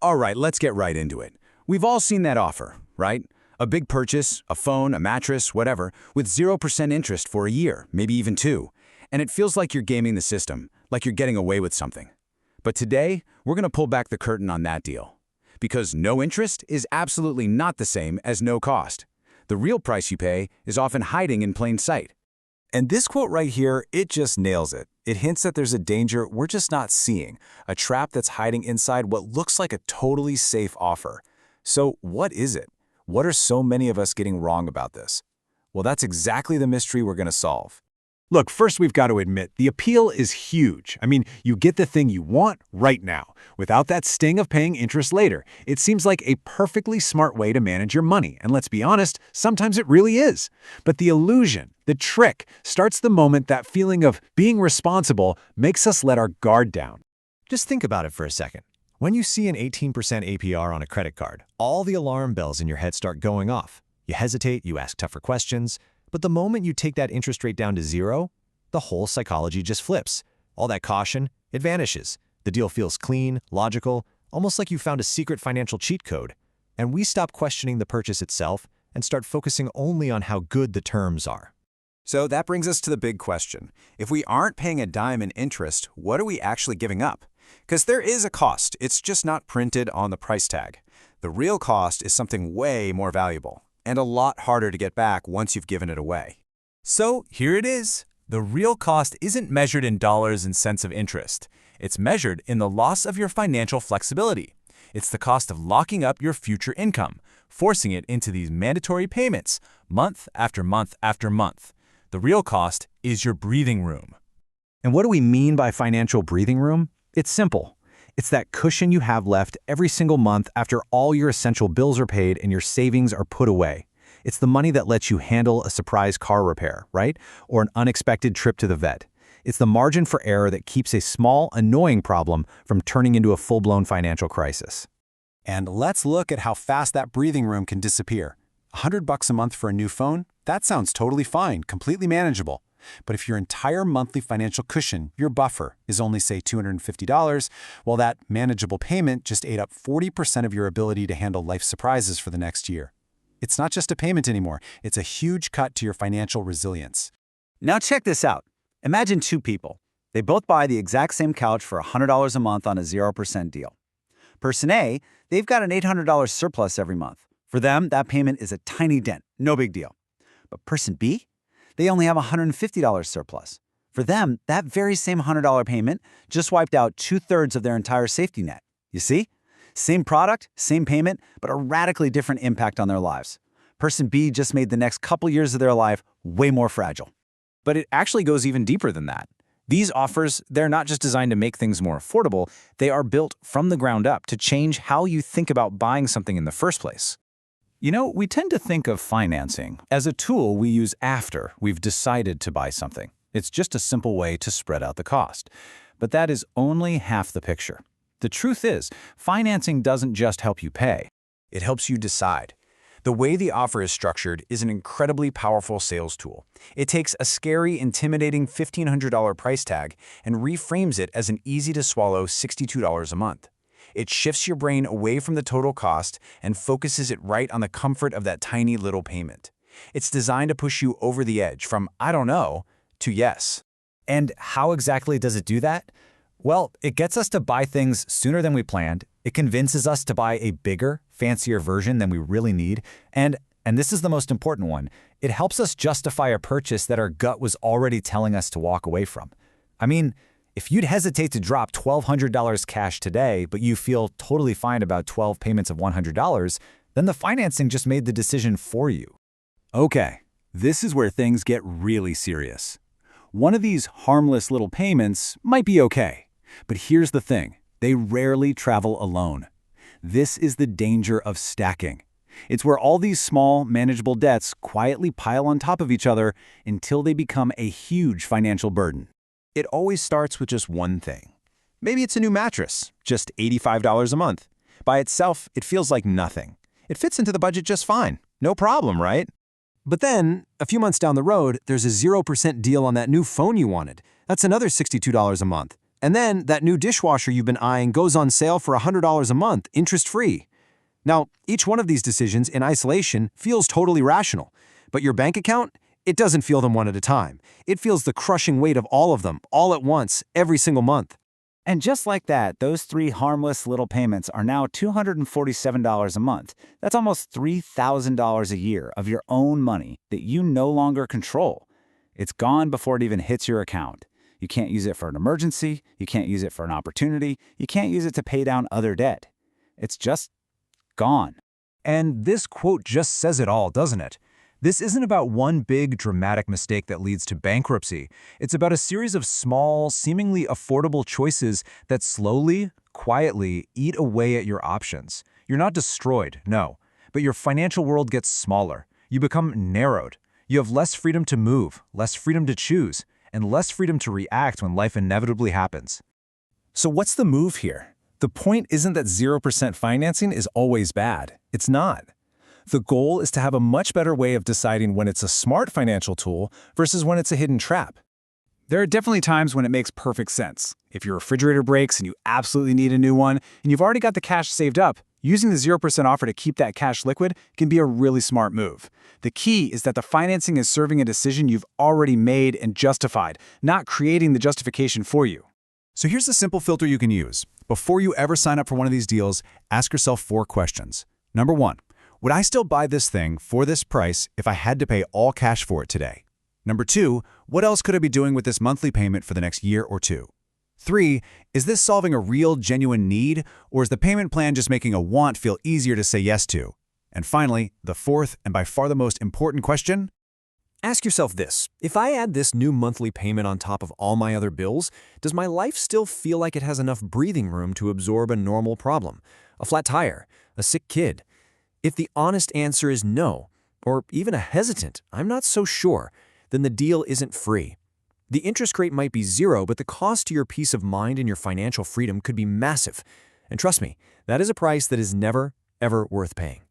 All right, let's get right into it. We've all seen that offer, right? A big purchase, a phone, a mattress, whatever, with 0% interest for a year, maybe even two. And it feels like you're gaming the system, like you're getting away with something. But today, we're going to pull back the curtain on that deal. Because no interest is absolutely not the same as no cost. The real price you pay is often hiding in plain sight. And this quote right here, it just nails it. It hints that there's a danger we're just not seeing, a trap that's hiding inside what looks like a totally safe offer. So what is it? What are so many of us getting wrong about this? Well, that's exactly the mystery we're going to solve. Look, first we've got to admit, the appeal is huge. I mean, you get the thing you want right now, without that sting of paying interest later. It seems like a perfectly smart way to manage your money, and let's be honest, sometimes it really is. But the illusion, the trick, starts the moment that feeling of being responsible makes us let our guard down. Just think about it for a second. When you see an 18% APR on a credit card, all the alarm bells in your head start going off. You hesitate, you ask tougher questions. But the moment you take that interest rate down to zero, the whole psychology just flips. All that caution, it vanishes. The deal feels clean, logical, almost like you found a secret financial cheat code. And we stop questioning the purchase itself and start focusing only on how good the terms are. So that brings us to the big question. If we aren't paying a dime in interest, what are we actually giving up? Because there is a cost, it's just not printed on the price tag. The real cost is something way more valuable, and a lot harder to get back once you've given it away. So here it is. The real cost isn't measured in dollars and cents of interest. It's measured in the loss of your financial flexibility. It's the cost of locking up your future income, forcing it into these mandatory payments, month after month after month. The real cost is your breathing room. And what do we mean by financial breathing room? It's simple. It's that cushion you have left every single month after all your essential bills are paid and your savings are put away. It's the money that lets you handle a surprise car repair, right? Or an unexpected trip to the vet. It's the margin for error that keeps a small, annoying problem from turning into a full-blown financial crisis. And let's look at how fast that breathing room can disappear. $100 a month for a new phone? That sounds totally fine, completely manageable. But if your entire monthly financial cushion, your buffer, is only, say, $250, well, that manageable payment just ate up 40% of your ability to handle life surprises for the next year. It's not just a payment anymore. It's a huge cut to your financial resilience. Now check this out. Imagine two people. They both buy the exact same couch for $100 a month on a 0% deal. Person A, they've got an $800 surplus every month. For them, that payment is a tiny dent, no big deal. But person B? They only have a $150 surplus. For them, that very same $100 payment just wiped out 2/3 of their entire safety net. You see? Same product, same payment, but a radically different impact on their lives. Person B just made the next couple years of their life way more fragile. But it actually goes even deeper than that. These offers, they're not just designed to make things more affordable, they are built from the ground up to change how you think about buying something in the first place. You know, we tend to think of financing as a tool we use after we've decided to buy something. It's just a simple way to spread out the cost. But that is only half the picture. The truth is, financing doesn't just help you pay. It helps you decide. The way the offer is structured is an incredibly powerful sales tool. It takes a scary, intimidating $1,500 price tag and reframes it as an easy-to-swallow $62 a month. It shifts your brain away from the total cost and focuses it right on the comfort of that tiny little payment. It's designed to push you over the edge from "I don't know" to "yes." And how exactly does it do that? Well, it gets us to buy things sooner than we planned. It convinces us to buy a bigger, fancier version than we really need. And this is the most important one, it helps us justify a purchase that our gut was already telling us to walk away from. I mean, if you'd hesitate to drop $1,200 cash today, but you feel totally fine about 12 payments of $100, then the financing just made the decision for you. Okay, this is where things get really serious. One of these harmless little payments might be okay, but here's the thing, they rarely travel alone. This is the danger of stacking. It's where all these small, manageable debts quietly pile on top of each other until they become a huge financial burden. It always starts with just one thing. Maybe it's a new mattress, just $85 a month. By itself, it feels like nothing. It fits into the budget just fine. No problem, right? But then, a few months down the road, there's a 0% deal on that new phone you wanted. That's another $62 a month. And then that new dishwasher you've been eyeing goes on sale for $100 a month, interest-free. Now, each one of these decisions in isolation feels totally rational, but your bank account, it doesn't feel them one at a time. It feels the crushing weight of all of them, all at once, every single month. And just like that, those 3 harmless little payments are now $247 a month. That's almost $3,000 a year of your own money that you no longer control. It's gone before it even hits your account. You can't use it for an emergency. You can't use it for an opportunity. You can't use it to pay down other debt. It's just gone. And this quote just says it all, doesn't it? This isn't about one big, dramatic mistake that leads to bankruptcy. It's about a series of small, seemingly affordable choices that slowly, quietly eat away at your options. You're not destroyed, no, but your financial world gets smaller. You become narrowed. You have less freedom to move, less freedom to choose, and less freedom to react when life inevitably happens. So what's the move here? The point isn't that 0% financing is always bad. It's not. The goal is to have a much better way of deciding when it's a smart financial tool versus when it's a hidden trap. There are definitely times when it makes perfect sense. If your refrigerator breaks and you absolutely need a new one, and you've already got the cash saved up, using the 0% offer to keep that cash liquid can be a really smart move. The key is that the financing is serving a decision you've already made and justified, not creating the justification for you. So here's a simple filter you can use. Before you ever sign up for one of these deals, ask yourself 4 questions. Number 1, would I still buy this thing for this price if I had to pay all cash for it today? Number 2, what else could I be doing with this monthly payment for the next year or 2? 3, is this solving a real, genuine need, or is the payment plan just making a want feel easier to say yes to? And finally, the 4th and by far the most important question, ask yourself this: if I add this new monthly payment on top of all my other bills, does my life still feel like it has enough breathing room to absorb a normal problem, a flat tire, a sick kid? If the honest answer is no, or even a hesitant, I'm not so sure, then the deal isn't free. The interest rate might be 0, but the cost to your peace of mind and your financial freedom could be massive. And trust me, that is a price that is never, ever worth paying.